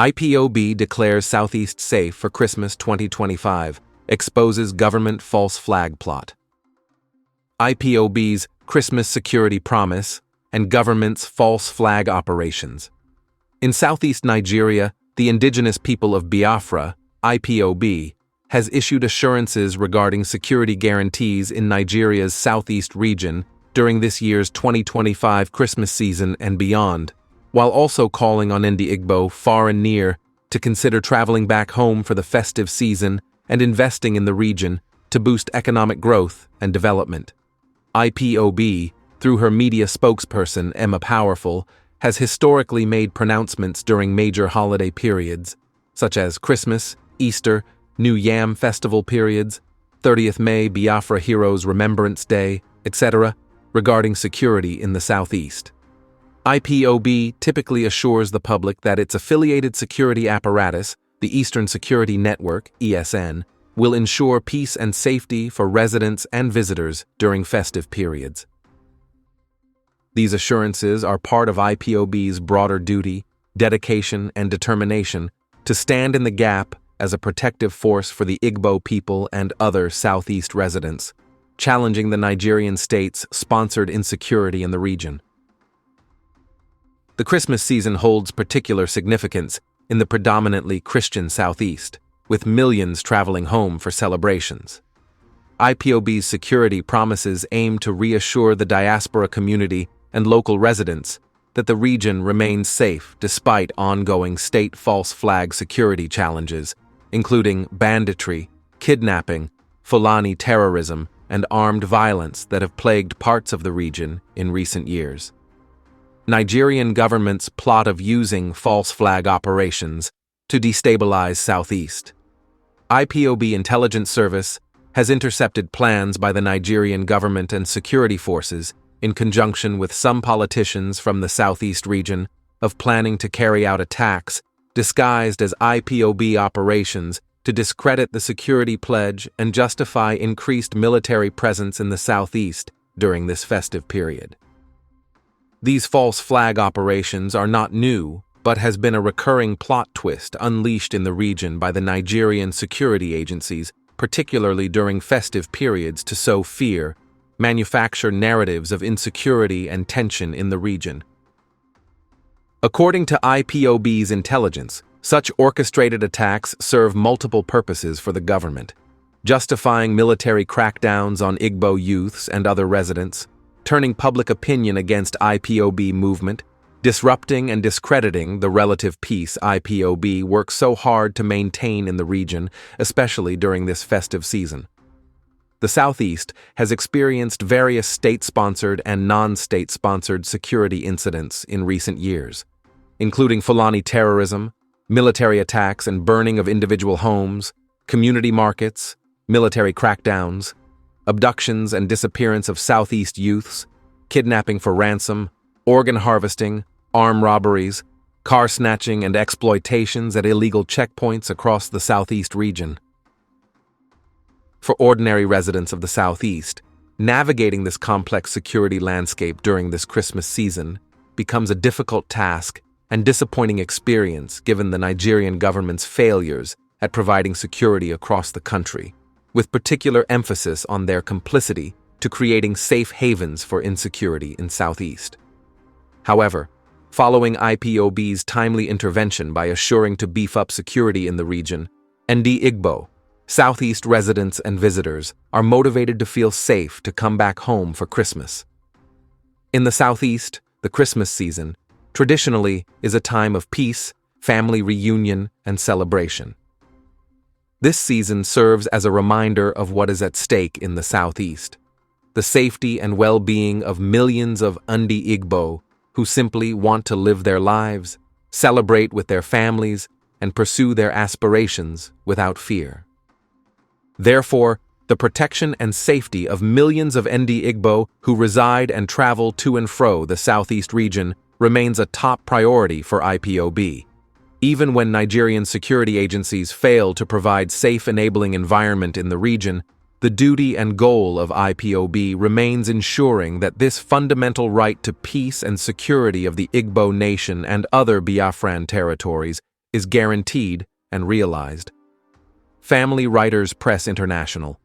Ipob declares Southeast safe for Christmas 2025, exposes government false flag plot. Ipob's Christmas security promise and government's false flag operations. In southeast Nigeria, the indigenous people of Biafra, Ipob, has issued assurances regarding security guarantees in Nigeria's southeast region during this year's 2025 Christmas season and beyond, while also calling on Ndị Igbo far and near to consider traveling back home for the festive season and investing in the region to boost economic growth and development. Ipob, through her media spokesperson Emma Powerful, has historically made pronouncements during major holiday periods, such as Christmas, Easter, New Yam Festival periods, 30th May Biafra Heroes Remembrance Day, etc., regarding security in the Southeast. Ipob typically assures the public that its affiliated security apparatus, the Eastern Security Network, ESN, will ensure peace and safety for residents and visitors during festive periods. These assurances are part of Ipob's broader duty, dedication, and determination to stand in the gap as a protective force for the Igbo people and other Southeast residents, challenging the Nigerian state's sponsored insecurity in the region. The Christmas season holds particular significance in the predominantly Christian Southeast, with millions traveling home for celebrations. Ipob's security promises aim to reassure the diaspora community and local residents that the region remains safe despite ongoing state false flag security challenges, including banditry, kidnapping, Fulani terrorism, and armed violence that have plagued parts of the region in recent years. Nigerian government's plot of using false flag operations to destabilize Southeast. Ipob Intelligence Service has intercepted plans by the Nigerian government and security forces in conjunction with some politicians from the Southeast region of planning to carry out attacks disguised as Ipob operations to discredit the security pledge and justify increased military presence in the Southeast during this festive period. These false flag operations are not new, but has been a recurring plot twist unleashed in the region by the Nigerian security agencies, particularly during festive periods to sow fear, manufacture narratives of insecurity and tension in the region. According to Ipob's intelligence, such orchestrated attacks serve multiple purposes for the government, justifying military crackdowns on Igbo youths and other residents, turning public opinion against Ipob movement, disrupting and discrediting the relative peace Ipob works so hard to maintain in the region, especially during this festive season. The Southeast has experienced various state-sponsored and non-state-sponsored security incidents in recent years, including Fulani terrorism, military attacks and burning of individual homes, community markets, military crackdowns, abductions and disappearance of Southeast youths, kidnapping for ransom, organ harvesting, armed robberies, car snatching and exploitations at illegal checkpoints across the Southeast region. For ordinary residents of the Southeast, navigating this complex security landscape during this Christmas season becomes a difficult task and disappointing experience given the Nigerian government's failures at providing security across the country, with particular emphasis on their complicity to creating safe havens for insecurity in Southeast. However, following Ipob's timely intervention by assuring to beef up security in the region, Ndị Igbo, Southeast residents and visitors are motivated to feel safe to come back home for Christmas. In the Southeast, the Christmas season traditionally is a time of peace, family reunion, and celebration. This season serves as a reminder of what is at stake in the Southeast: the safety and well-being of millions of Ndị Igbo who simply want to live their lives, celebrate with their families, and pursue their aspirations without fear. Therefore, the protection and safety of millions of Ndị Igbo who reside and travel to and fro the Southeast region remains a top priority for Ipob. Even when Nigerian security agencies fail to provide safe enabling environment in the region, the duty and goal of Ipob remains ensuring that this fundamental right to peace and security of the Igbo nation and other Biafran territories is guaranteed and realized. Family Writers Press International,